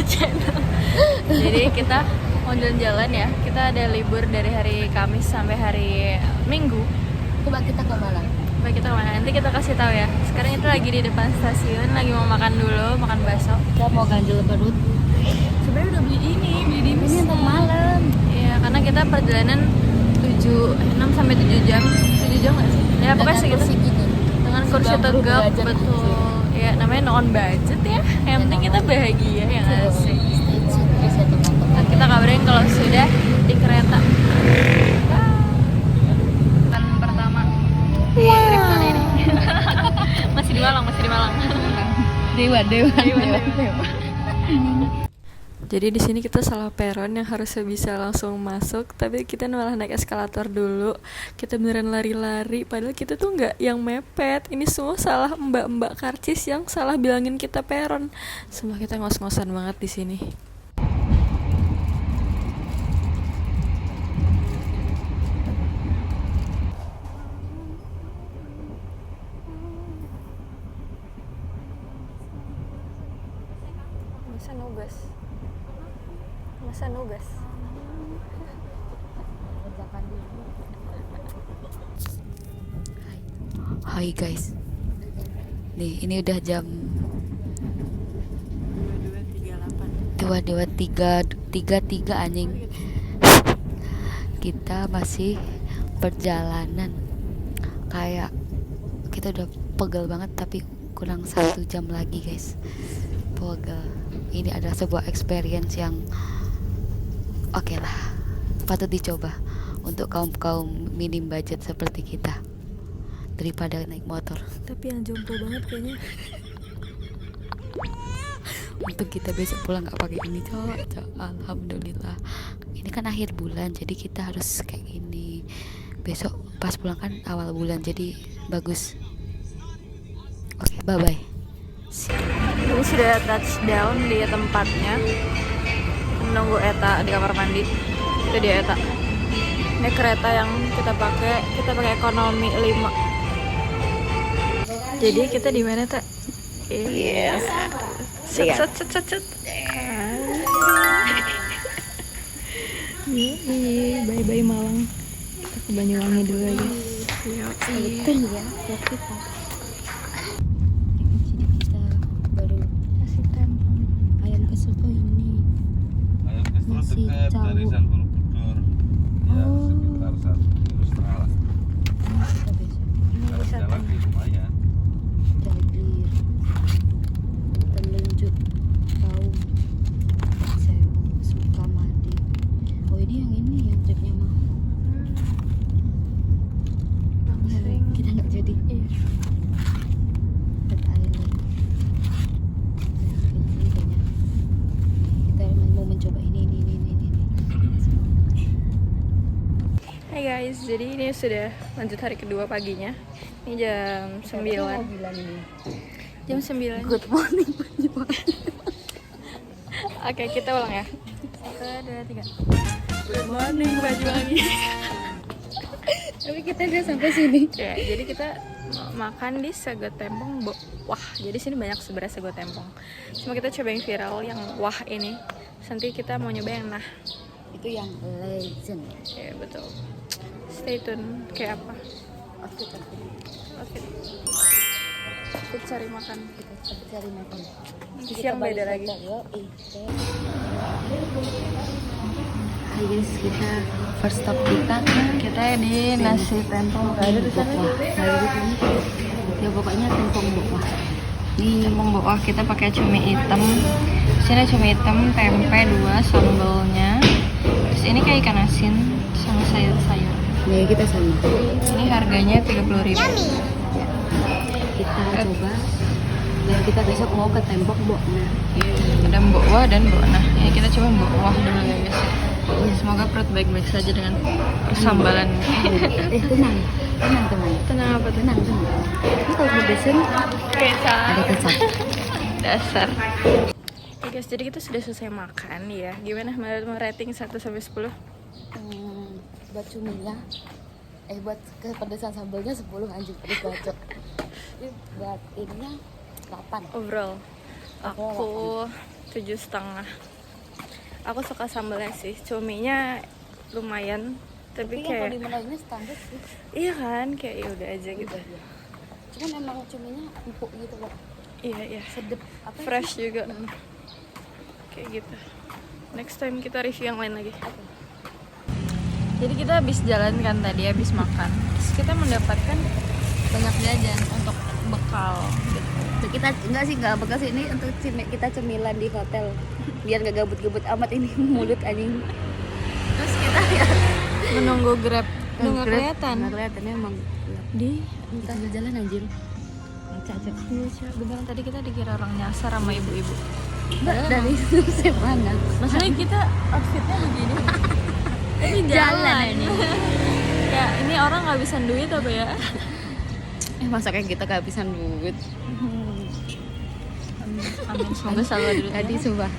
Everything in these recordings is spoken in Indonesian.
channel. Jadi kita mau jalan-jalan ya. Kita ada libur dari hari Kamis sampai hari Minggu. Coba kita ke Malang. Coba kita kemana? Nanti kita kasih tahu ya. Sekarang itu lagi di depan stasiun, lagi mau makan dulu, makan bakso. Kita mau ganjil perut. Sebenarnya udah beli Ini dimsum. untuk malam. Iya, karena kita perjalanan 6 sampai 7 jam. 7 jam nggak sih? Ya pokoknya segitu. Dengan kursi tegak, betul. Ya namanya no on budget ya. Yang penting kita bahagia ya nggak sih. Nah, kita kabarin kalau sudah di kereta. Kan pertama di trip kali ini. Masih di Malang. Dewa. Jadi di sini kita salah peron yang harusnya bisa langsung masuk, tapi kita malah naik eskalator dulu. Kita beneran lari-lari, padahal kita tuh nggak yang mepet. Ini semua salah mbak-mbak karcis yang salah bilangin kita peron. Semua kita ngos-ngosan banget di sini. Masa nugas. Hai guys. Nih, ini udah jam 22.38 anjing. Kita masih perjalanan. Kayak kita udah pegel banget, tapi kurang 1 jam lagi guys. Pegel. Ini adalah sebuah experience yang oke lah, patut dicoba untuk kaum minim budget seperti kita daripada naik motor. Tapi yang jompo banget kayaknya. Untuk kita besok pulang nggak pakai ini cowok. Alhamdulillah. Ini kan akhir bulan, jadi kita harus kayak gini. Besok pas pulang kan awal bulan, jadi bagus. Oke, bye bye. Ini sudah touchdown di tempatnya. Menunggu Eta di kamar mandi. Itu dia Eta. Ini kereta yang kita pakai ekonomi 5. Jadi kita di mana, Tak? Iya. Set. Bye Malang. Kita ke Banyuwangi dulu ya, guys. Betul ya, buat kita. Jadi kita baru Kasih tempong. ayam kesuto ini. Ayam Kestrel Masih dekat dari jauh. San Borobudur. Ya, Oh. sekitar 1,5 km lah. Kita besok Kalau jalan di lumayan. Jagir, Telunjuk, Kaum, Sewu, Sukamadi. Oh ini yang tripnya mah. Bangsring. Kita nggak jadi. Iya. Red Island. Ini kayaknya kita mau mencoba ini. Hai guys, jadi ini sudah lanjut hari kedua paginya. Ini jam 9. Jam 9. Good morning Banyuwangi. Oke, kita ulang ya. 1, 2, 3. Good morning Banyuwangi. Tapi kita udah sampai sini. Ya, jadi kita makan di Sego Tempong Wah. Jadi sini banyak sebenarnya Sego Tempong. Cuma kita coba yang viral yang wah ini. Nanti kita mau nyoba yang nah. Itu yang legend. Ya, betul. Stay tune kayak apa? Oke. Oke. Kita cari makan. Kita cari makan. Siang beda lagi. Hai guys, kita first stop kita di nasi tempong. ada di sana. Ya pokoknya tempong buah. Ini tempong bawah kita pakai cumi hitam. Sini cumi hitam, tempe 2, sambalnya. Terus ini kayak ikan asin sama sayur-sayur. Nih kita sama. Ini harganya 30.000. Kita coba dan kita besok mau ke tembok Bokna. Ada mbok wah dan mbok nah. Ya kita coba mbok wah dulu ya guys. Semoga perut baik-baik saja dengan persambalan. Tenang teman. Tenang apa tuh? Tenang. Ini kalau pedesan Kecap. ada kecap. Dasar. Oke guys, jadi kita sudah selesai makan ya. Gimana menurut rating 1 sampai 10? Buat cuminya buat kepedesan sambalnya 10 anjing pedes bacot. Ini buat ininya 8. Overall aku 7,5. Aku suka sambalnya sih, cuminya lumayan, tapi kayak lainnya standar sih. iya kan, kayak ya udah aja gitu. Cuman emang cuminya empuk gitu loh. Iya, Sedep apa fresh juga. Kayak gitu. Next time kita review yang lain lagi. Jadi kita habis jalan kan tadi, habis makan. Terus kita mendapatkan banyak jajan untuk bekal gitu. kita enggak bekal sih, ini untuk kita cemilan di hotel biar nggak gabut-gabut amat ini mulut anjing. Terus kita ya Menunggu Grab. Udah nggak kelihatan. Nggak kelihatan emang. Di Entah jalan anjir. Cacat. iya, beneran tadi kita dikira orang nyasar sama ibu-ibu. Mbak dari mana? Maksudnya kita outfitnya begini. Ini Jalan ini. Ya ini orang ngabisin duit apa ya? Masa kayak kita kehabisan duit. Amin, semoga selalu ada duit. Tadi sumpah.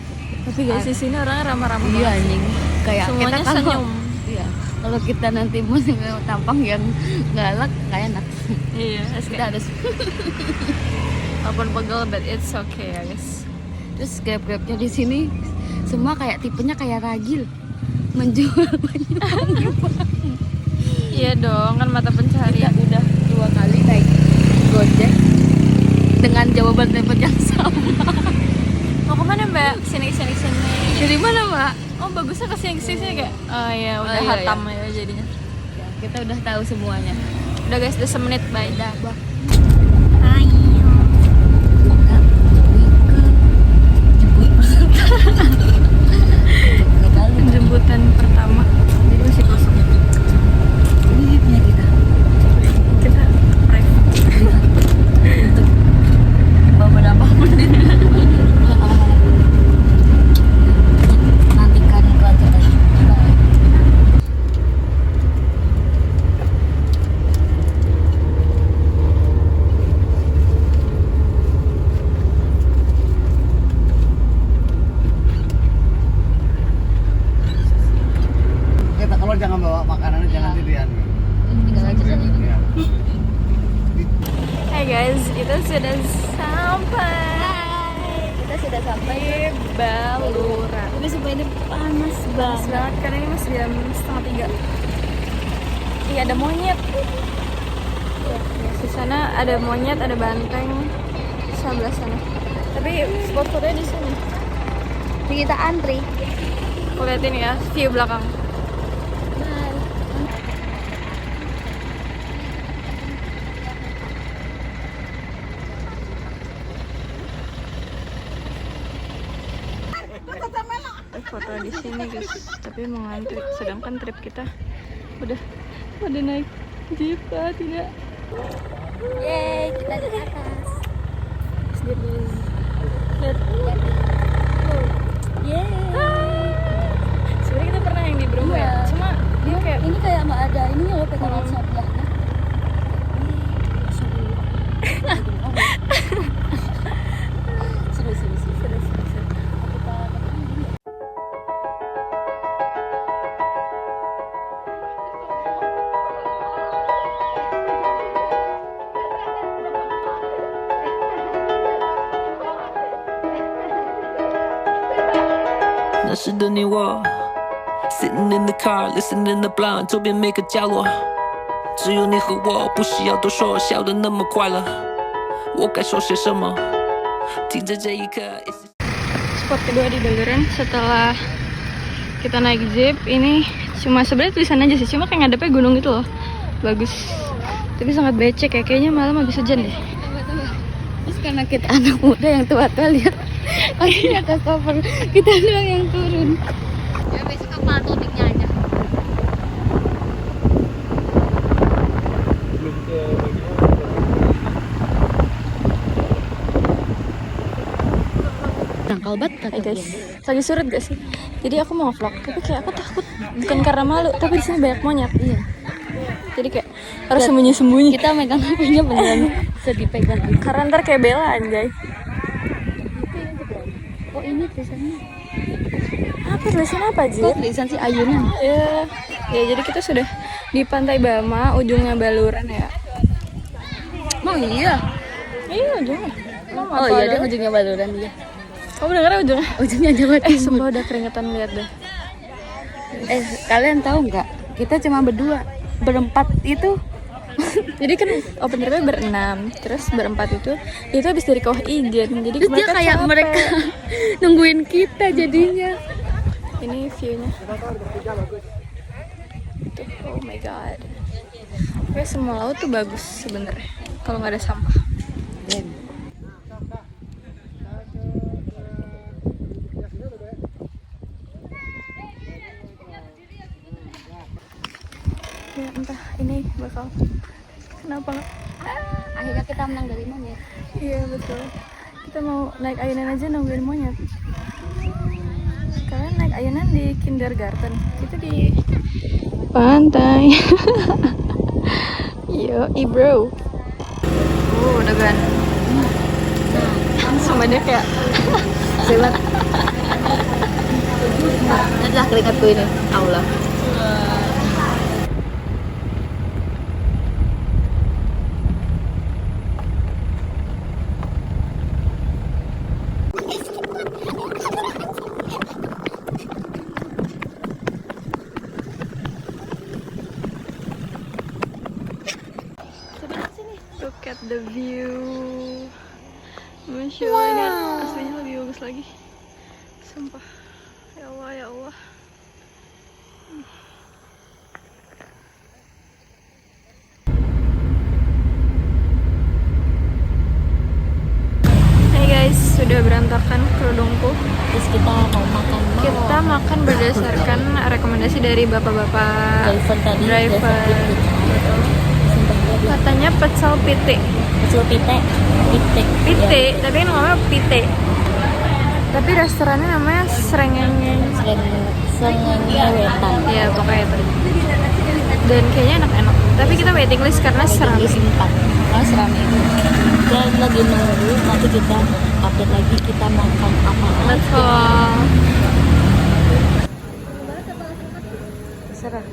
Tapi guys di sini orangnya ramah-ramah Iya banget. anjing. Kayak Semuanya kita kalau senyum. iya, kalau kita nanti mau tampang yang galak kayak enak. Iya, Kita harus walaupun pegel but it's okay ya guys. terus grab-grabnya di sini semua kayak tipenya kayak ragil. Menjual banyak. Iya dong, kan mata pencaharian. Udah 2 kali naik Gojek dengan jawaban yang sama. Mau kemana mbak? Sini. Dari mana, Mbak? Oh bagusnya kesini kayak. Oh ya udah iya, hatam ya jadinya. Ya, kita udah tahu semuanya. Udah guys, udah 1 menit bye. Udah, Bang. Jemputan pertama. Ini masih kosong. Ini punya kita. Kita private. Untuk beberapa menit. Nantikan kelanjutan. Bye. Kita kalau jangan bawa makanannya, jangan dirian. Tinggal aja saja. Ya. Hai guys, kita sudah sampai. Kita sudah sampai. Di Baluran. Tapi sumpah ini panas Panas banget. banget karena ini masih jam 2:30. Iya ada monyet. Di sana ada monyet, ada banteng sebelah sana. Tapi spot fotonya di sini. Kita antri. Aku liatin ya view belakang. Foto di sini guys, tapi mau ngantri. Sedangkan trip kita udah naik jeep tidak. Yeay, kita di atas. Lihat dulu. Lihat. Yeay. Sebenarnya kita pernah yang di Bromo ya. Iya. Cuma dia kayak Ini kayak nggak ada ininya loh pegangan sebelahnya. Seru.那时的你我 Sitting in the car, listening to blind 周边每个角落只有你和我，不需要多说，笑得那么快乐我该说些什么停在这一刻 spot kedua di Baluran setelah kita naik jeep. Ini cuma sebenarnya tulisan aja sih, cuma kayak ngadepnya gunung gitu loh. Bagus. Tapi sangat becek ya, kayaknya malam habis hujan deh. Terus karena kita anak muda yang tua-tua lihat pasti atas cover kita doang yang turun. Ya besok kapal tubingnya aja. Dangkal banget kata Guys, lagi surut gak sih? Jadi aku mau vlog, tapi kayak aku takut. Bukan karena malu, tapi di sini banyak monyet. Iya. Jadi kayak harus sembunyi-sembunyi. Kita megang HP-nya beneran sedih pegang. Karena ntar kayak Bella anjay. Oh ini tulisannya. Apa tulisan apa Kok Jit? tulisan si ayunan? Ya jadi kita sudah di Pantai Bama, ujungnya Baluran ya. Emang iya. Iya ujungnya. Emang Oh apa iya ada? dia ujungnya Baluran dia. Kamu dengarnya ujungnya? Ujungnya Jawa Timur. Sumpah udah keringetan lihat deh. Kalian tahu nggak? Kita cuma berdua, berempat itu. Jadi kan open tripnya berenam, terus berempat itu habis dari kawah Ijen. Jadi Terus dia kayak capek. mereka nungguin kita jadinya. Ini view-nya. Tuh, oh my god. Kayak semua laut tuh bagus sebenarnya kalau nggak ada sampah. Ya entah ini bakal kenapa nggak? Akhirnya kita menang dari monyet. Iya betul. Kita mau naik ayunan aja nungguin monyet. Kalian naik ayunan di kindergarten, kita di pantai. Yo, bro. Udah kan. Sama dia kayak Sebat. Adalah keringatku ini. Allah. look at the view. Masya Allah, ini aslinya lebih bagus lagi. Sumpah. Ya Allah, ya Allah. Hey guys, sudah berantakan kerudungku. Terus kita mau makan. Kita makan berdasarkan rekomendasi dari bapak-bapak driver. Betul. Katanya pecel pite. Pecel pite. Pite, tapi kan namanya pite. Tapi restorannya namanya Srengenge. Wetan. Ya pokoknya itu. Dan kayaknya enak-enak. Tapi kita waiting list karena seram. Karena seram itu. Kita lagi nunggu, nanti kita update lagi kita makan apa. Betul. Serah.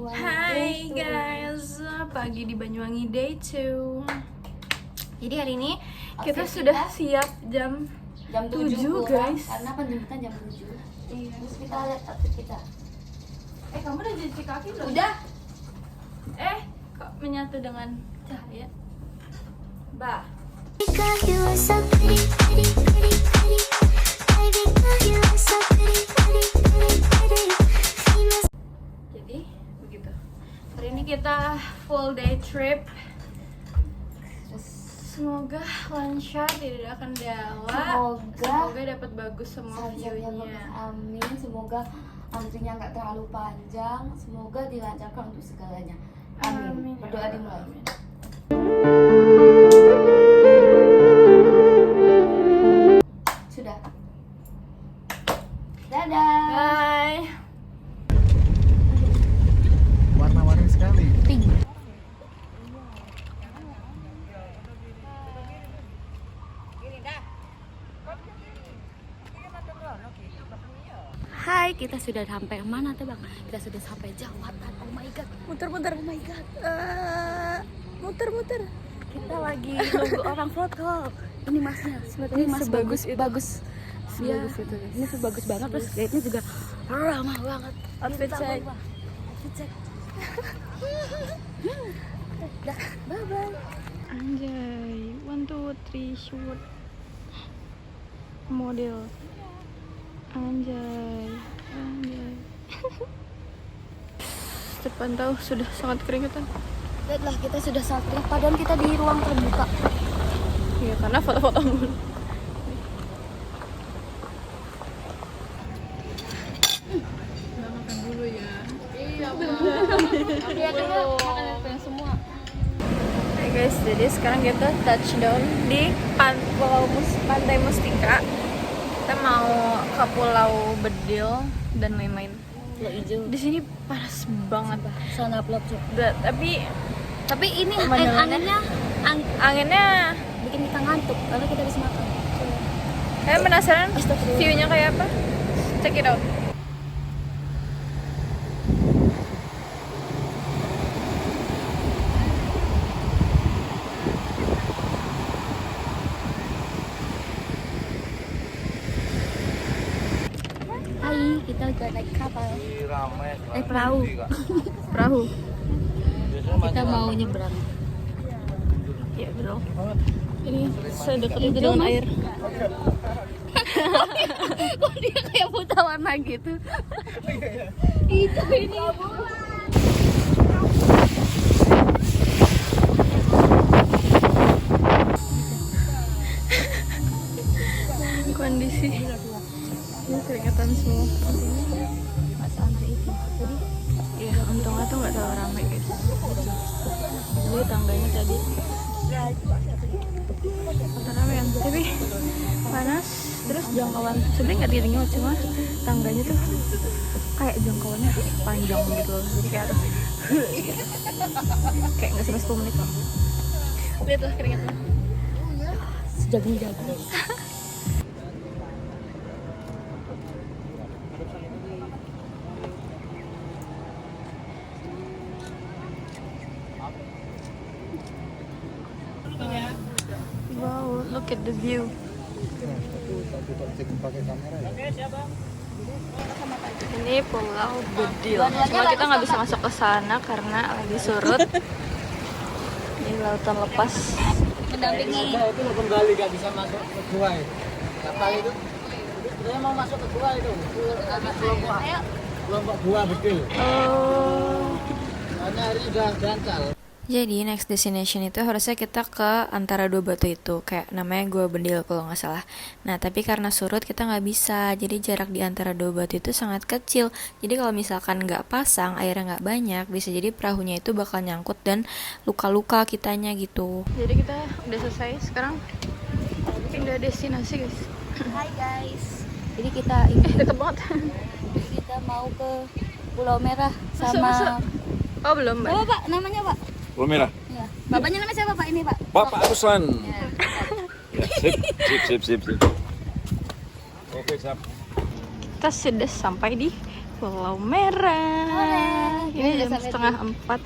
Hai guys, pagi di Banyuwangi day 2. Jadi hari ini kita sudah siap jam 7 guys. Karena penjemputan jam 7. Iya. Terus kita lihat outfit kita. Kamu udah cuci kaki belum? Udah. Kok menyatu dengan cahaya? Bah. Girl, you are so pretty, pretty, pretty, pretty. Baby girl, you are so pretty, pretty, pretty, pretty. Famous. Jadi begitu. Hari ini kita full day trip. Semoga lancar, tidak ada kendala. Semoga dapat bagus semua view-nya. Amin. Semoga antrinya nggak terlalu panjang. Semoga dilancarkan untuk segalanya. Amin. Berdoa dimulai. Sudah. Dadah. Bye. Warna-warni sekali. Hai, kita sudah sampai mana tuh bang? Kita sudah sampai Jawatan. Oh my god. Muter-muter. Oh my god. Muter-muter. Kita lagi nunggu orang foto. Ini masnya. Ini mas sebagus itu. bagus. Sebagus Iya. itu, guys. Ini bagus banget. Terus guide-nya juga ramah banget. Outfit check. Outfit check. Dah, bye bye. Anjay, 1, 2, 3 shoot model. Anjay. Depan tahu sudah sangat keringetan. Lihatlah, kita sudah sampai. Padahal kita di ruang terbuka. Iya, karena foto-foto mulu. Iya, kita makan itu semua. Hai guys, jadi sekarang kita touchdown di Pantai Mustika. Kita mau ke Pulau Bedil dan lain-lain. Pulau hijau. Di sini panas banget. Sana plot cuk. Tapi ini pemandangannya- anginnya anginnya bikin kita ngantuk karena kita habis makan. Penasaran view-nya kayak apa? Check it out. Hai, kita udah naik kapal. Ramai. Perahu. Perahu. Kita mau nyebrang. Ya bro. Ini sedekat itu dengan air. Kok dia kayak buta warna gitu? Itu ini. Kondisi ini keringetan semua. Mas Andri itu. Jadi Ya untungnya tuh nggak terlalu ramai guys. Jadi tangganya tadi ramai tapi panas. Terus jangkauan sebenarnya nggak tinggi banget, cuma tangganya tuh kayak jangkauannya panjang gitu loh. Jadi kayak harus kayak nggak sampai 10 menit loh. Lihat lah keringetnya. sejagung-jagung. Wow, look at the view. Ini Pulau Bedil. Cuma kita nggak bisa masuk ke sana karena lagi surut. Ini lautan lepas. Mendampingi. Itu kembali gak bisa masuk ke gua itu. Kapal itu dia mau masuk ke gua itu. Kelompok gua Bedil. Oh. Soalnya hari ini udah gancal. Jadi next destination itu harusnya kita ke antara dua batu itu, kayak namanya Gua Bedil kalau nggak salah. Nah tapi karena surut kita nggak bisa, jadi jarak di antara dua batu itu sangat kecil. Jadi kalau misalkan nggak pasang, airnya nggak banyak, bisa jadi perahunya itu bakal nyangkut dan luka-luka kitanya gitu. Jadi kita udah selesai, sekarang pindah destinasi guys. Hai guys. Jadi kita ini Deket banget. kita mau ke Pulau Merah Masuk, sama masuk. Oh belum mbak. Bapak, Pak, namanya Pak. Pulau Merah. Ya. Bapaknya namanya siapa Pak ini Pak? Bapak Ruslan. Ya. Ya, sip. Oke, siap. Kita sudah sampai di Pulau Merah. Ini jam setengah 4.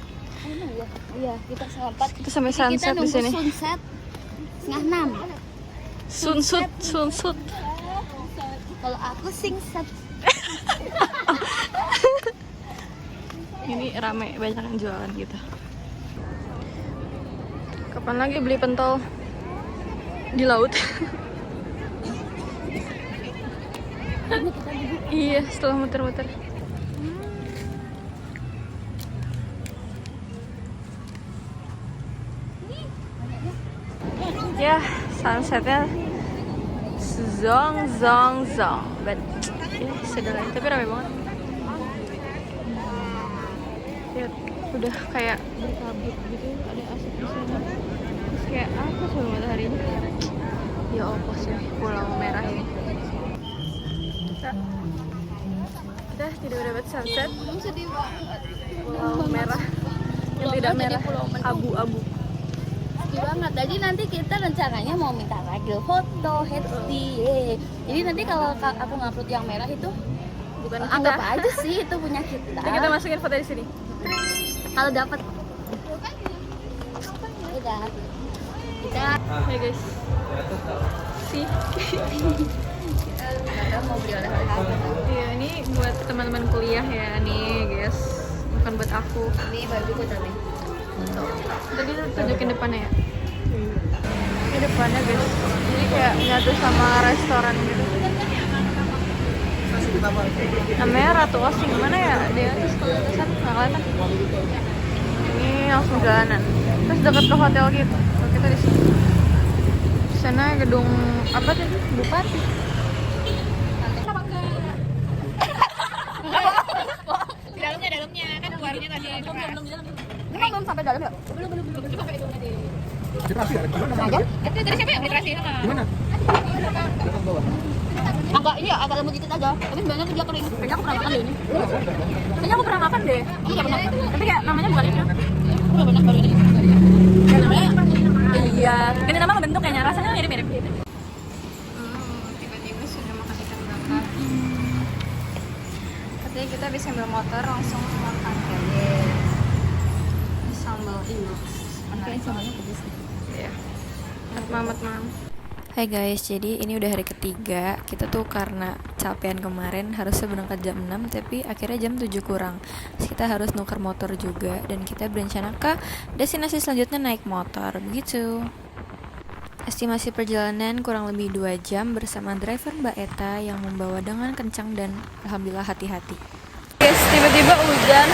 Iya, iya, kita sempat. Kita sampai sunset Kita di nunggu sini. sunset setengah 6. Sunsut. Kalau aku singset. Ini rame, banyak yang jualan gitu. Kapan lagi beli pentol di laut? Iya, setelah muter-muter. Ya, sunsetnya zong. But ya, sederhana, tapi ramai banget. Lihat, udah kayak berkabut gitu, ada asap di sana. Terus kayak apa coba mataharinya? Ya apa sih Pulau Merah ini? Kita tidak dapat sunset. Sedih banget. Pulau Merah yang tidak merah, abu-abu. Sedih banget. Jadi nanti kita rencananya mau minta ragil foto HD. Jadi nanti kalau aku ngupload yang merah itu Bukan anggap kita. aja sih itu punya kita. Jadi kita masukin foto di sini. Kalau dapat udah kita Hai guys. Si. kita mau beli oleh-oleh. Iya, ini buat teman-teman kuliah ya nih guys. Bukan buat aku. Ini bajuku tadi. Tadi tunjukin depannya ya. Ini depannya guys. Jadi kayak nyatu sama restoran gitu. Namanya Ratu Osi, gimana ya? Dia terus kalau atas nggak kelihatan. Ini langsung jalanan. Terus dekat ke hotel gitu. Kalau kita di sini. Di sana gedung apa tuh? Bupati. Dalamnya kan keluarnya tadi. Belum sampai dalam ya? Belum. Literasi ada gimana? Itu dari siapa yang literasi? Gimana? Agak lembut dikit aja. Tapi sebenarnya tuh dia kering. Kayaknya aku pernah makan deh ini. Kayaknya aku pernah makan deh. Aku nggak pernah. Tapi kayak namanya bukan itu. Aku nggak pernah baru ini. Ya, namanya Iya. Ini nama bentuk kayaknya rasanya mirip-mirip. Jadi kita habis ambil motor langsung makan. Ini sambal ini. Kayak sambalnya pedes. Iya. Mamat mam. Hai guys, jadi ini udah hari ketiga. Kita tuh karena capean kemarin harusnya berangkat jam 6, tapi akhirnya jam 7 kurang. Terus kita harus nuker motor juga, dan kita berencana ke destinasi selanjutnya naik motor. Begitu. Estimasi perjalanan kurang lebih 2 jam bersama driver Mbak Eta yang membawa dengan kencang dan alhamdulillah hati-hati. Guys, tiba-tiba hujan.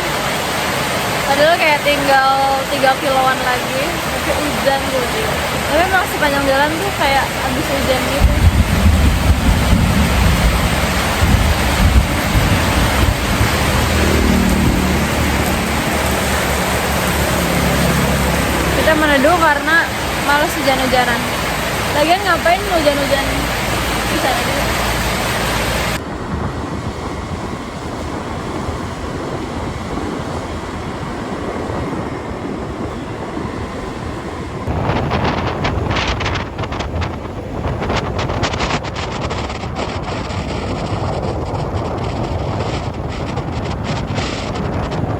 Padahal kayak tinggal 3 kiloan lagi, tapi hujan tiba-tiba. Tapi memang sepanjang jalan tuh kayak abis hujan gitu. Kita meneduh karena malas hujan-hujanan. Lagian ngapain hujan-hujan di sana juga?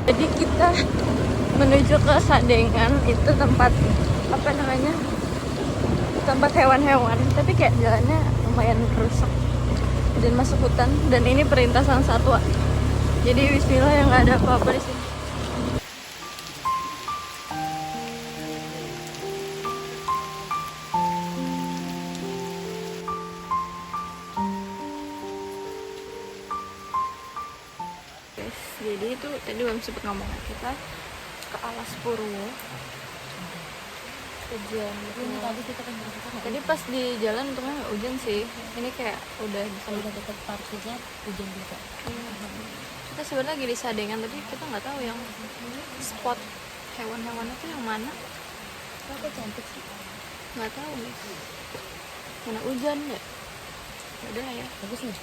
Jadi kita menuju ke Sadengan, itu tempat apa namanya, tempat hewan-hewan, tapi kayak jalannya lumayan rusak dan masuk hutan, dan ini perintasan satwa. Jadi bismillah yang nggak ada apa-apa di sini. Guys, jadi itu tadi belum sempat ngomong, kita ke Alas Purwo. Hujan gitu. Ini tadi kita kan Tadi pas di jalan untungnya nggak hujan sih. Ini kayak udah bisa. udah deket parkirnya hujan juga. Kita sebenarnya lagi di Sadengan, tapi kita nggak tahu yang spot hewan-hewannya tuh yang mana. Kenapa cantik sih? Nggak tahu nih. Mana hujan ya? Udah ya. Bagus nih.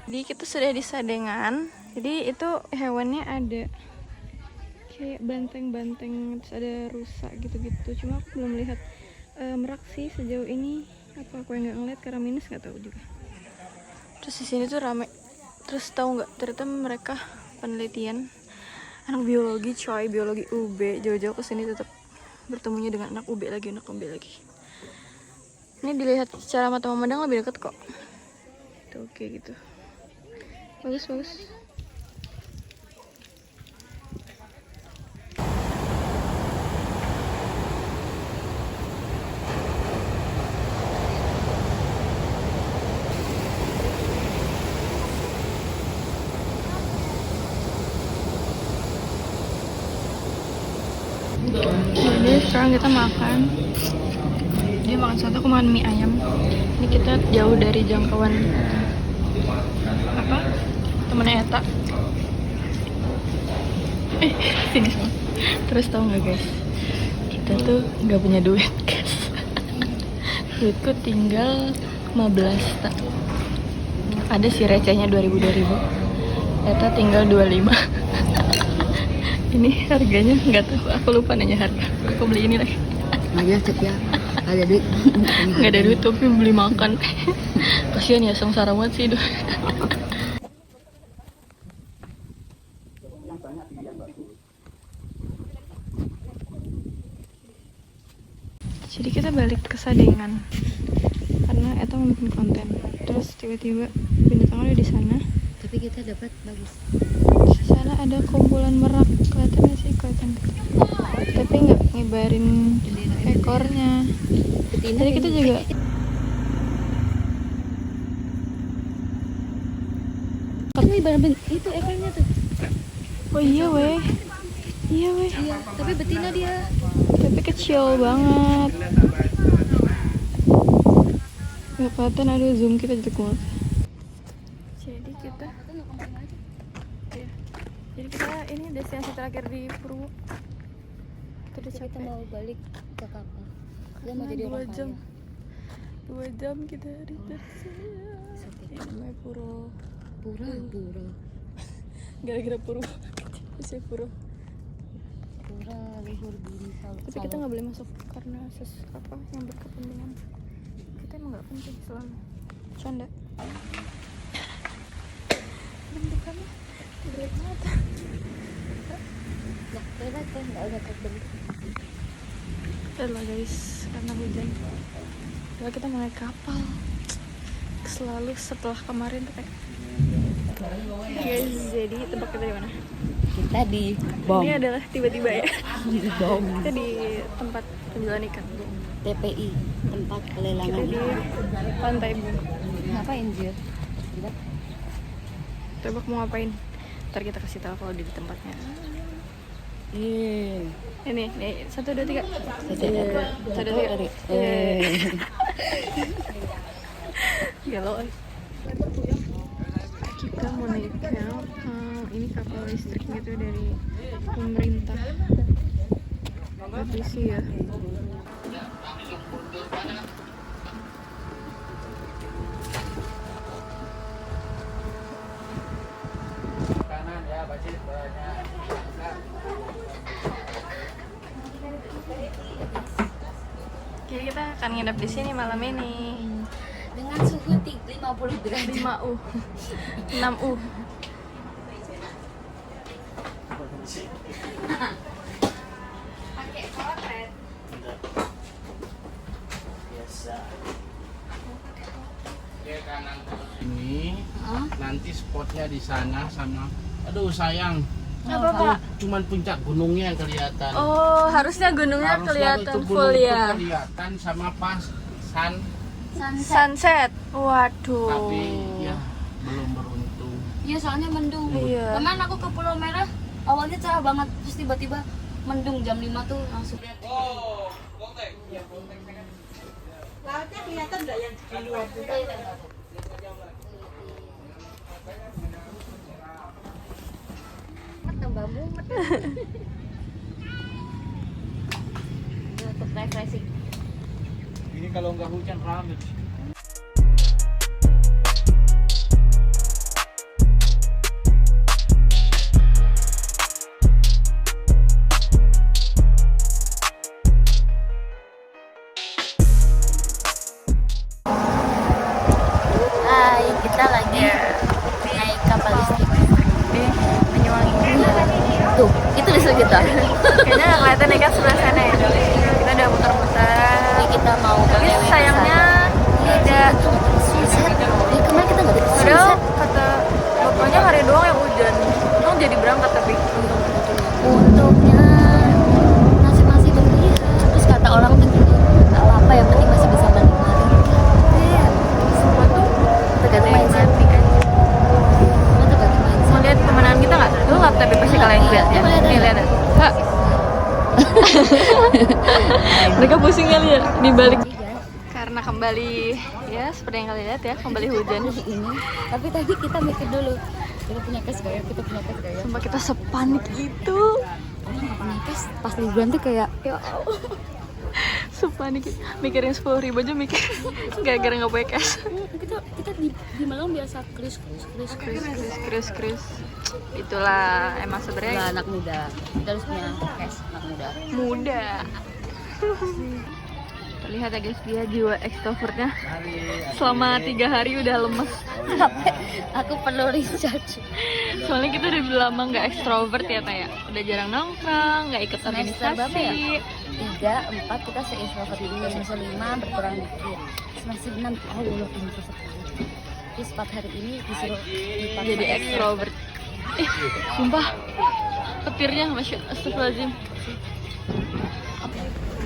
Jadi kita sudah di Sadengan. Jadi itu hewannya ada kayak banteng-banteng, terus ada rusa gitu-gitu. Cuma aku belum lihat merak sih sejauh ini. Apa aku yang nggak ngeliat karena minus, nggak tahu juga. Terus di sini tuh rame. Terus tahu nggak, ternyata mereka penelitian anak biologi, coy, biologi UB, jauh-jauh ke sini tetap bertemunya dengan anak UB lagi. Ini dilihat secara mata memandang lebih dekat kok. Tuh kayak gitu. Bagus. Jadi sekarang kita makan. Dia makan soto, aku makan mie ayam. Ini kita jauh dari jangkauan apa? Temennya Eta. Sini semua. Terus tahu nggak guys? Kita tuh nggak punya duit guys. Duitku tinggal 15 tak. Ada sih recehnya 2000. Eta tinggal 25. Ini harganya nggak tahu, aku lupa nanya harga. Aku beli ini lagi. Aja cek ya. Ada duit. Nggak ada duit tapi beli makan. Kasian ya, sengsara banget sih itu. Jadi kita balik ke Sadengan karena Eta mau bikin konten. Terus tiba-tiba binatang ada di sana. Tapi kita dapat bagus. Di sana ada kumpulan merak, kelihatan nggak sih? Kelihatan. Tapi nggak ngibarin ekornya. Tadi kita juga Ini barang itu ekornya tuh. oh iya weh. Iya, tapi betina dia. Tapi kecil banget. Gak kelihatan, ada zoom kita jelek banget. Jadi kita ya. Jadi kita ini destinasi terakhir di Purwo. Kita udah Kita capek. mau balik ke kapal. Kita mau Karena jadi 2 orang jam. kaya. 2 jam kita di sini. Ini namanya Purwo. Pura. Gara-gara Purwo. Bisa Purwo. Pura Tapi kita nggak boleh masuk karena apa yang berkepentingan. Kita emang nggak penting selalu. Canda. Bentukannya berat banget. Udah guys, karena hujan. Kalau kita mau naik kapal, selalu setelah kemarin tuh kayak. Guys, jadi tempat kita di mana? Kita di Bom. Ini adalah tiba-tiba ya. Di Bom. Kita di tempat penjualan ikan. TPI, tempat Kita pelelangan di Pantai Bum. Ngapain, Jir? Tebak mau ngapain? Ntar kita kasih tahu kalau di tempatnya. Ini, nih 1, 2, 3. 1, 2, 3. Galau. Kita mau naik ini kapal listrik gitu dari pemerintah. ABC ya. Kanan ya, budget banyak. Jadi kita akan nginep di sini malam ini. Dengan suhu 50 derajat. 5U. 6U. Pakai potret. Biasa. Dia kanan ini. Nanti spotnya di sana sama. Aduh sayang. Apa Pak? Cuman puncak gunungnya yang kelihatan. Oh, harusnya gunungnya Harusnya kelihatan itu full gunung itu ya. kelihatan sama pas Sunset. Waduh. tapi ya belum beruntung. Iya, soalnya mendung. Iya. Kemarin aku ke Pulau Merah, awalnya cerah banget, terus tiba-tiba mendung jam 5 tuh langsung. Lautnya kelihatan nggak yang di luar itu? Tambah mumet. Untuk refreshing. Ini kalau nggak hujan rame. Hai, kita lagi naik kapal listrik Di Banyuwangi. tuh, itu listrik kita. Kayaknya nggak kelihatan ya kan sebelah sana ya. Kita udah muter-muter. Ini kita mau ke Tapi Lewe sayangnya tidak. sunset. Kemarin kita nggak ada Padahal sunset. kata bapaknya hari doang yang hujan. Emang jadi berangkat tapi. Untungnya masih berlihat. Terus kata orang tuh gini, nggak apa-apa, yang penting masih bisa menikmati. Iya, Semua tuh tergantung ada yang mindset. mati kan. Semua tergantung mindset. Mau lihat pemenangan kita nggak? Lu nggak tapi pasti kalian lihat ya. Nih lihat ya. Kak. Mereka pusing kali ya di balik. Karena kembali ya seperti yang kalian lihat ya, kembali hujan. Ini, tapi tadi kita mikir dulu, kita punya cash gak ya? Kita punya cash gak ya? Sumpah kita sepanik itu. Orang nggak punya cash pas liburan tuh kayak ya Allah. Sepanik mikirin 10.000 aja mikir gara-gara nggak punya cash. kita di Malang biasa kris. Kris. Itulah emang sebenarnya Lah, anak muda, kita harus punya cash anak muda. muda. Terlihat ya guys, dia jiwa ekstrovertnya selama 3 hari udah lemes. Aku perlu recharge. Soalnya kita udah lama nggak ekstrovert ya, kayak udah jarang nongkrong, nggak ikut Semester berapa ya? organisasi. 3, 4 kita se-introvert itu, semester 5 berkurang dikit, semester 6 Allah introvert banget. Terus 4 hari ini disuruh Jadi ekstrovert. Sumpah petirnya masya astagfirullahaladzim.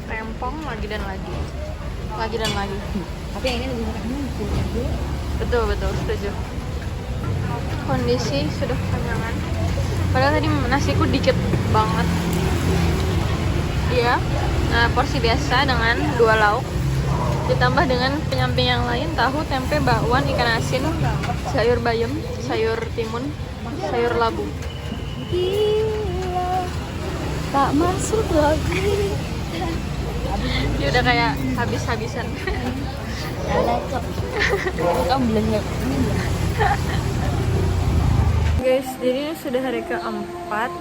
Rempong lagi dan lagi. Tapi yang ini lebih enak. Betul setuju. Kondisi sudah kekenyangan. Padahal tadi nasiku dikit banget. Iya. Nah, porsi biasa dengan 2 lauk. Ditambah dengan penyamping yang lain, tahu, tempe, bakwan, ikan asin, sayur bayam, sayur timun, sayur labu. Gila, tak masuk lagi. Dia udah kayak habis-habisan. Lecok. Kamu belanja ini belum? Guys, jadi sudah hari keempat.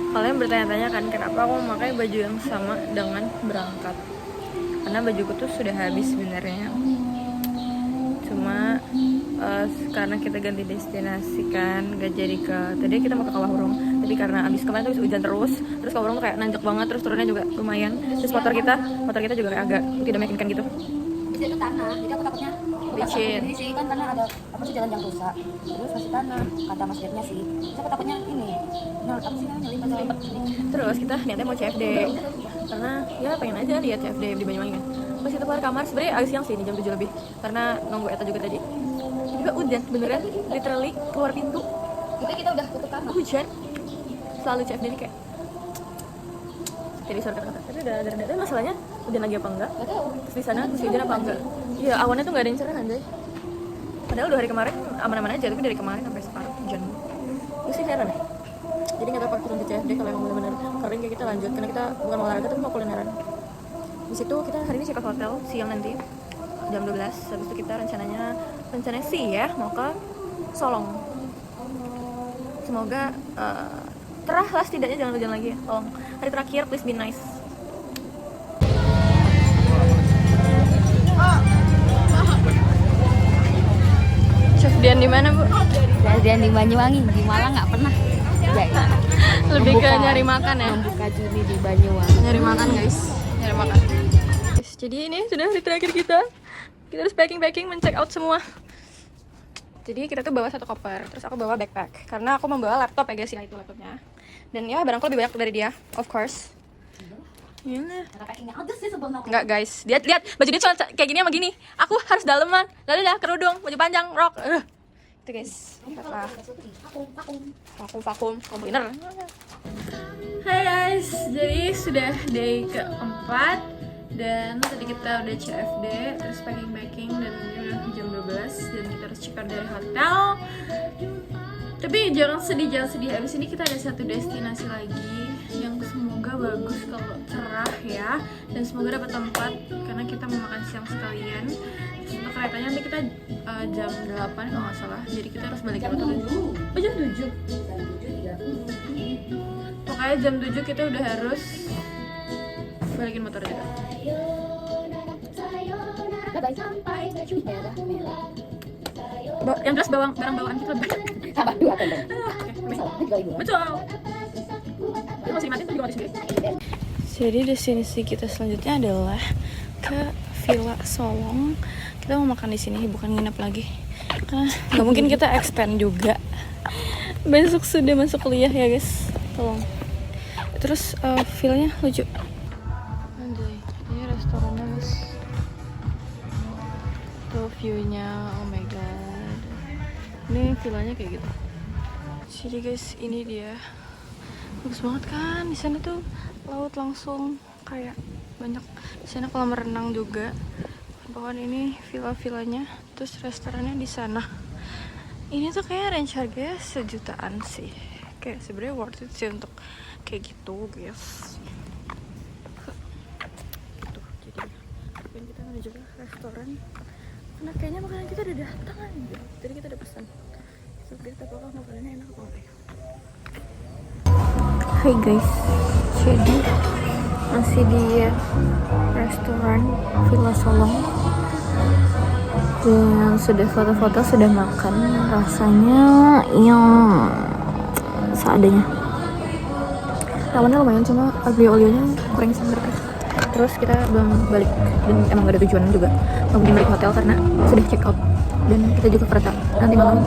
Kalian bertanya-tanya kan kenapa aku memakai baju yang sama dengan berangkat? Karena bajuku tuh sudah habis sebenarnya. Cuma karena kita ganti destinasi kan, gak jadi tadi kita mau ke Kawah Burung, tapi karena abis kemarin tuh hujan terus Kawah Burung tuh kayak nanjak banget, terus turunnya juga lumayan, terus motor kita juga kayak agak tidak meyakinkan gitu. Di situ tanah, jadi aku takutnya Licin. Ini sih kan karena ada apa sih jalan yang rusak, terus masih tanah, kata Mas Dednya sih. Terus aku takutnya ini, apa sih namanya nyelimpet. Terus kita niatnya mau CFD karena ya pengen aja lihat CFD di Banyuwangi kan. Pas kita keluar kamar sebenarnya agak siang sih, ini jam 7 lebih, karena nunggu Eta juga tadi. Juga hujan beneran, literally keluar pintu Mungkin kita udah tutup kamar. hujan. Selalu CFD ini kayak jadi suara kata-kata. Tapi udah ada. Tapi masalahnya hujan lagi apa enggak? Gak tahu. Terus di sana terus hujan apa enggak? Iya, awannya tuh nggak ada yang cerah anjay. Padahal 2 hari kemarin aman-aman aja, tapi dari kemarin sampai sekarang hujan. Gue sih heran ya. Jadi nggak tahu pas turun di CFD kalau emang benar-benar kering kayak kita lanjut, karena kita bukan mau olahraga tapi mau kulineran. Di situ kita hari ini check out hotel siang nanti jam 12. Habis itu kita rencananya sih ya mau ke Solong. Semoga terah lah setidaknya, jangan hujan lagi ya. Tolong hari terakhir please be nice. Chef Dian di mana, Bu? Dan di Banyuwangi, di Malang nggak pernah. Lebih ke nyari makan ya. Membuka Juni di Banyuwangi. Nyari makan, guys. Nyari makan. Jadi ini sudah hari terakhir kita. Kita harus packing, men-check out semua. Jadi kita tuh bawa 1 koper, terus aku bawa backpack karena aku membawa laptop ya guys, ya itu laptopnya. Dan ya barangku lebih banyak dari dia, of course. Iya. Enggak guys, lihat baju dia cuma kayak gini sama gini. Aku harus daleman, lalu dah kerudung, baju panjang, rok. Itu guys. Vakum, komplainer. Hai guys, jadi sudah day keempat dan tadi kita udah CFD, terus packing dan ini udah jam 12 dan kita harus check out dari hotel. Tapi jangan sedih, abis ini kita ada satu destinasi lagi yang semoga bagus kalau cerah ya, dan semoga dapat tempat karena kita mau makan siang sekalian. Terus untuk keretanya nanti kita jam 8 kalau nggak salah, jadi kita harus balik ke hotel. Oh jam 7? Pokoknya jam 7 kita udah harus balikin motor juga. Yang jelas barang bawaan kita lebih banyak. Tambah 2 tembok. Betul. Itu masih mati, juga mati sendiri. Jadi destinasi kita selanjutnya adalah ke Villa Solong. Kita mau makan di sini, bukan nginep lagi. Nggak mungkin kita expand juga. Besok sudah masuk kuliah ya guys. Tolong. Terus villanya lucu. Anjay, ini restorannya guys. Tuh view-nya, oh my god. Ini villanya kayak gitu. Jadi guys, ini dia. Bagus banget kan? Di sana tuh laut langsung, kayak banyak. Di sana kolam renang juga. Bahkan ini villa-villanya, terus restorannya di sana. Ini tuh kayak range harganya 1 jutaan sih. Kayak sebenarnya worth it sih untuk kayak gitu, guys. Tuh, jadi kita menuju ke restoran. Karena kayaknya makanan kita udah datang aja. Jadi kita udah pesan. Terus lihat apakah makanannya enak apa enggak. Hai guys, jadi masih di restoran Villa Solong. Dan sudah foto-foto, sudah makan. Rasanya yang seadanya. Lawannya lumayan, cuma aglio-olionya kurang sangat. Terus kita belum balik dan emang gak ada tujuan juga nggak mungkin balik hotel karena sudah check out dan kita juga kereta nanti malam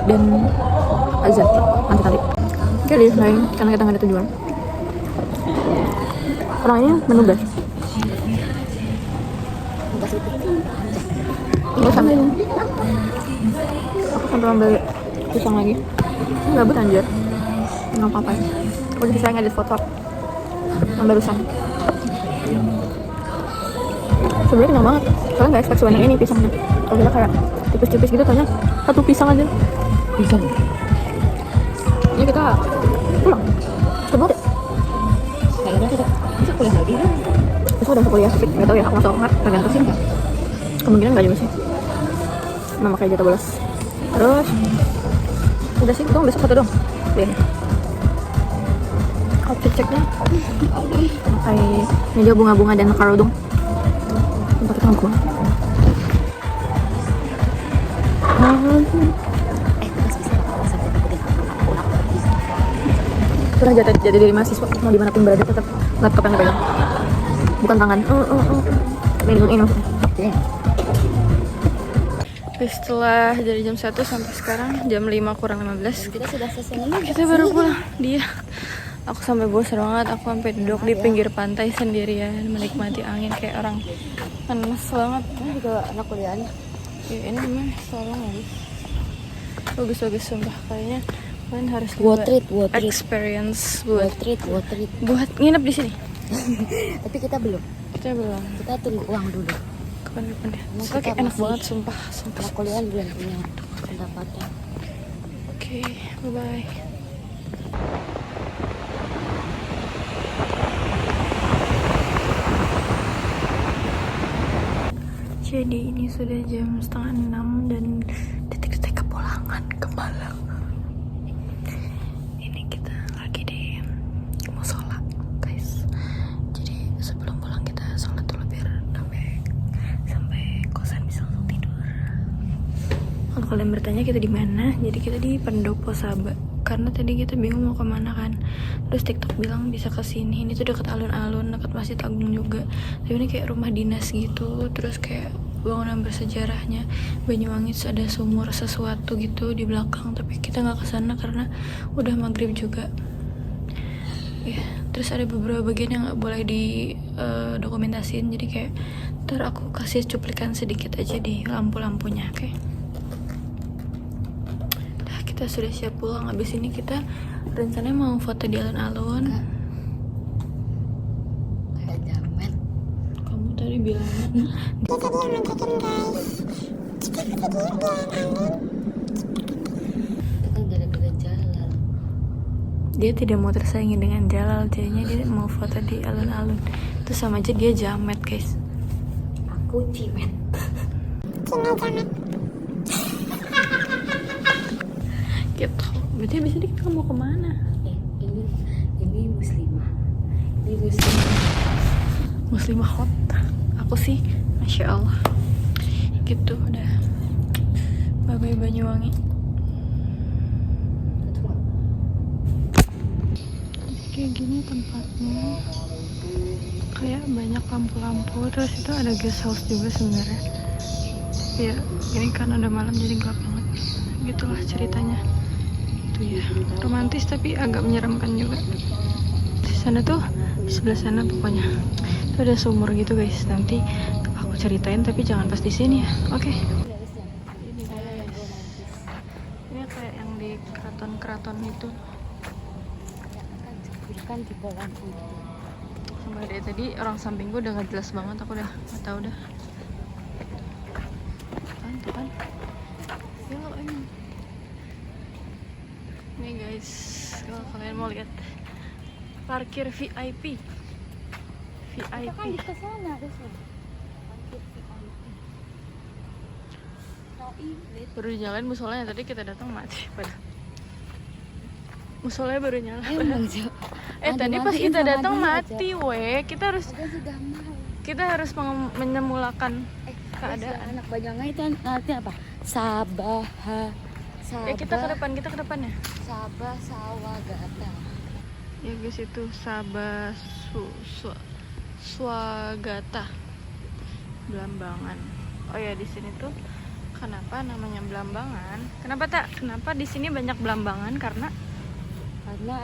dan azan nanti. Oke deh, lain karena kita nggak ada tujuan. Orangnya menu guys. Nggak sampai. Aku sampai ambil pisang lagi. Gabut anjir. Nggak apa-apa. Aku jadi saya ngedit foto yang barusan. Sebenarnya kenyang banget, kalian nggak expect sebanyak ini pisangnya. Kalau kita kayak tipis-tipis gitu, ternyata 1 pisang aja. Pisang. Ini kita pulang. Cepet banget ya? Kayaknya kita bisa kuliah lagi kan? Besok udah masuk kuliah, tapi nggak tahu ya, aku masuk nggak, tergantung sih. Kemungkinan nggak juga sih. Mama kayak jatah bolos. Terus udah sih, besok foto dong. Lihat. outfit checknya pakai meja bunga-bunga dan kerudung. Tempat kita mau kurang jati diri mahasiswa, mau dimanapun berada tetap laptop yang dipegang, bukan tangan. Ini maksudnya. Setelah dari jam 1 sampai sekarang jam 5:15 Kita sudah selesai. kita baru pulang. Aku sampai bosan banget, aku sampai duduk di pinggir pantai sendirian menikmati angin kayak orang panas banget. Ini juga anak kuliahnya. Ya, ini memang selalu bagus sumpah, kayaknya kalian harus Worth coba it, worth it. experience buat Worth it. nginep di sini. Tapi kita belum. Kita belum Kita tunggu uang dulu. kapan deh. Emang Soalnya kita kayak enak masih- banget sumpah. Anak kuliah belum punya pendapatan. Oke, bye. Jadi ini sudah jam 5:30 dan detik-detik kepulangan ke Malang. Ini kita lagi di musola, guys. Jadi sebelum pulang kita sholat dulu biar sampai kosan bisa langsung tidur. Kalau kalian bertanya kita di mana, jadi kita di Pendopo Saba. Karena tadi kita bingung mau kemana kan. Terus TikTok bilang bisa ke sini. Ini tuh dekat alun-alun, dekat Masjid Agung juga. Tapi ini kayak rumah dinas gitu. Terus kayak bangunan bersejarahnya Banyuwangi, ada sumur sesuatu gitu di belakang. Tapi kita nggak kesana karena udah maghrib juga. Ya, terus ada beberapa bagian yang nggak boleh di dokumentasiin. Jadi kayak ntar aku kasih cuplikan sedikit aja di lampu-lampunya, oke? Kita sudah siap pulang. Abis ini kita rencananya mau foto di alun-alun. Kayak jamet. Kamu tadi bilang Itu kan gara-gara jalan. dia tidak mau tersaingi dengan Jalal, jadinya dia mau foto di alun-alun. Itu sama aja dia jamet, guys. Aku cimet. Gitu. Berarti abis ini kita mau kemana? Ini muslimah. Ini muslimah. Muslimah hot. Aku sih, Masya Allah. Gitu udah. Bye-bye Banyuwangi. Kayak gini tempatnya. Kayak banyak lampu-lampu. Terus itu ada guest house juga sebenarnya. Ya, ini kan udah malam jadi gelap banget. Gitulah ceritanya. Itu ya, romantis tapi agak menyeramkan juga. Di sana tuh, di sebelah sana pokoknya. Itu ada sumur gitu guys. Nanti aku ceritain tapi jangan pas di sini ya. Oke. Ini guys. Ini kayak yang di keraton-keraton itu. Kan di kolam itu. Sampai dari tadi orang samping gue udah gak jelas banget. Aku udah gak tau dah. Kan. Ya ini. Nih guys, kalau kalian mau lihat parkir VIP. Kita kan di kesana terus. Baru nyalain musolanya, tadi kita datang mati pada. Musolanya baru nyala. Emang Jo. Tadi pas Dimatiin kita sama datang dia, mati, weh. Kita harus Jo. Sudah mau. menyemulakan keadaan. Anak Banyuwangi itu nanti apa? Sabah. Kita ke depan ya. Sabah Sawagata. Ya guys, itu Sabah Swagata Blambangan. Oh ya, di sini tuh kenapa namanya Blambangan? Kenapa di sini banyak Blambangan? Karena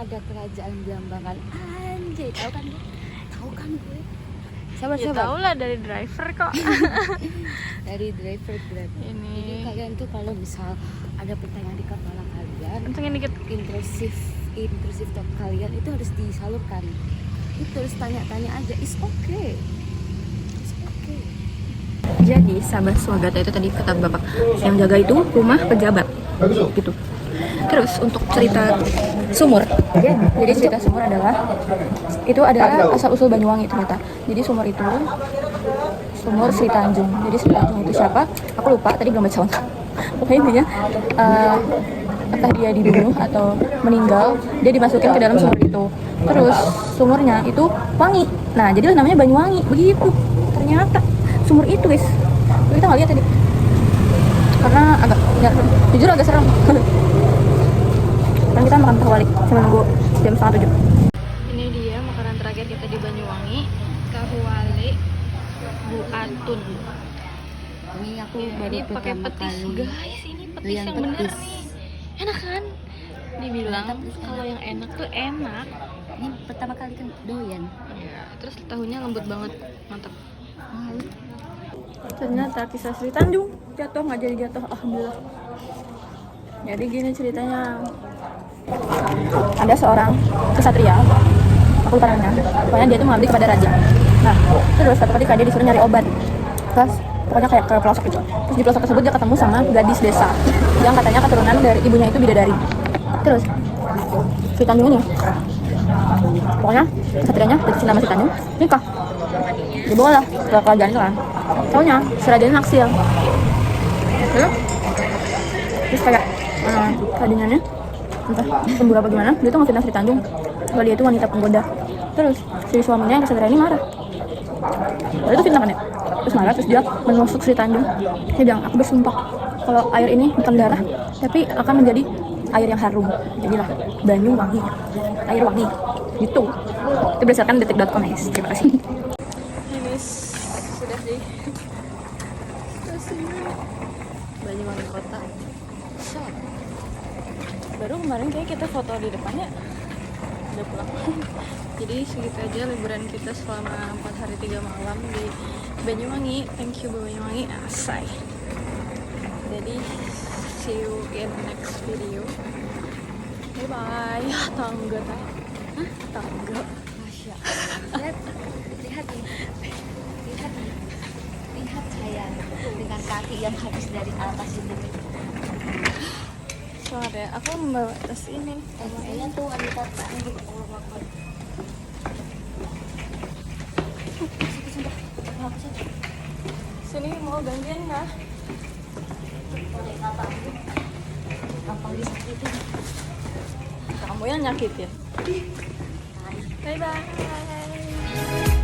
ada kerajaan Blambangan. Anjay, tahu kan gue? Sabar. tahu lah dari driver kok. Dari driver Grab. Ini Jadi kalian tuh kalau misal ada pertanyaan di kepala kalian, untungnya dikit. intrusif talk kalian itu harus disalurkan. Itu harus tanya-tanya aja. It's okay. Jadi Sabah Swagata itu tadi kata bapak yang jaga itu rumah pejabat gitu. Terus untuk cerita sumur, jadi cerita sumur adalah asal usul Banyuwangi ternyata. Jadi sumur Sri Tanjung. Jadi Sri Tanjung itu siapa? Aku lupa, tadi belum baca. Pokoknya intinya entah dia dibunuh atau meninggal, dia dimasukin ke dalam sumur itu. Terus sumurnya itu wangi. Nah, jadilah namanya Banyuwangi. Begitu. Ternyata sumur itu, guys. Kita nggak lihat tadi. Karena jujur agak serem. Kan kita makan tahu balik sambil nunggu jam 6:30. Ini dia makanan terakhir kita di Banyuwangi, tahu wale Bu Atun. Ini aku baru Ini pakai pertama petis, kali guys. Ini petis lihat yang bener petis. nih. Enak kan? Dibilang kalau yang enak tuh enak. Ini pertama kali kan doyan. Ya, terus tahunya lembut banget, mantap. Ternyata kisah Sri Tanjung jatuh nggak jadi jatuh, alhamdulillah. Jadi gini ceritanya, ada seorang kesatria, aku lupa namanya, pokoknya dia tuh mengabdi kepada raja. Nah, terus satu ketika dia disuruh nyari obat, terus pokoknya kayak ke pelosok gitu. Terus di pelosok tersebut dia ketemu sama gadis desa yang katanya keturunan dari ibunya itu bidadari. Terus Sri Tanjung ini, pokoknya kesatrianya jatuh cinta sama Sri Tanjung, nikah. Dibawa lah ke kerajaan itu kan. Taunya si raja ini naksil. Terus kayak keadaannya entah cemburu apa gimana, dia tuh ngefitnah Sri Tanjung kalau dia itu wanita penggoda. Terus si suaminya yang kesatria ini marah. Lalu itu fitnah kan ya? Terus marah, terus dia menusuk Sri Tanjung. Dia bilang, aku bersumpah kalau air ini bukan darah, tapi akan menjadi air yang harum. Jadilah Banyuwangi, air wangi. Gitu. Itu berdasarkan detik.com guys. Terima kasih. Hai guys, sudah di stasiun Banyuwangi kota. So, baru kemarin kayak kita foto di depannya udah pulang. Jadi segitu aja liburan kita selama 4 hari 3 malam di Banyuwangi. Thank you Banyuwangi, asai. Jadi see you in next video. Bye bye. Tangga tadi. Hah? Tangga. Masya Allah. Lihat saya dengan kaki yang habis dari atas itu. Selamat ya, aku membawa tas ini. Kayaknya tuh wanita tangguh. Sini mau gantian nggak? Kamu yang nyakitin. Bye bye.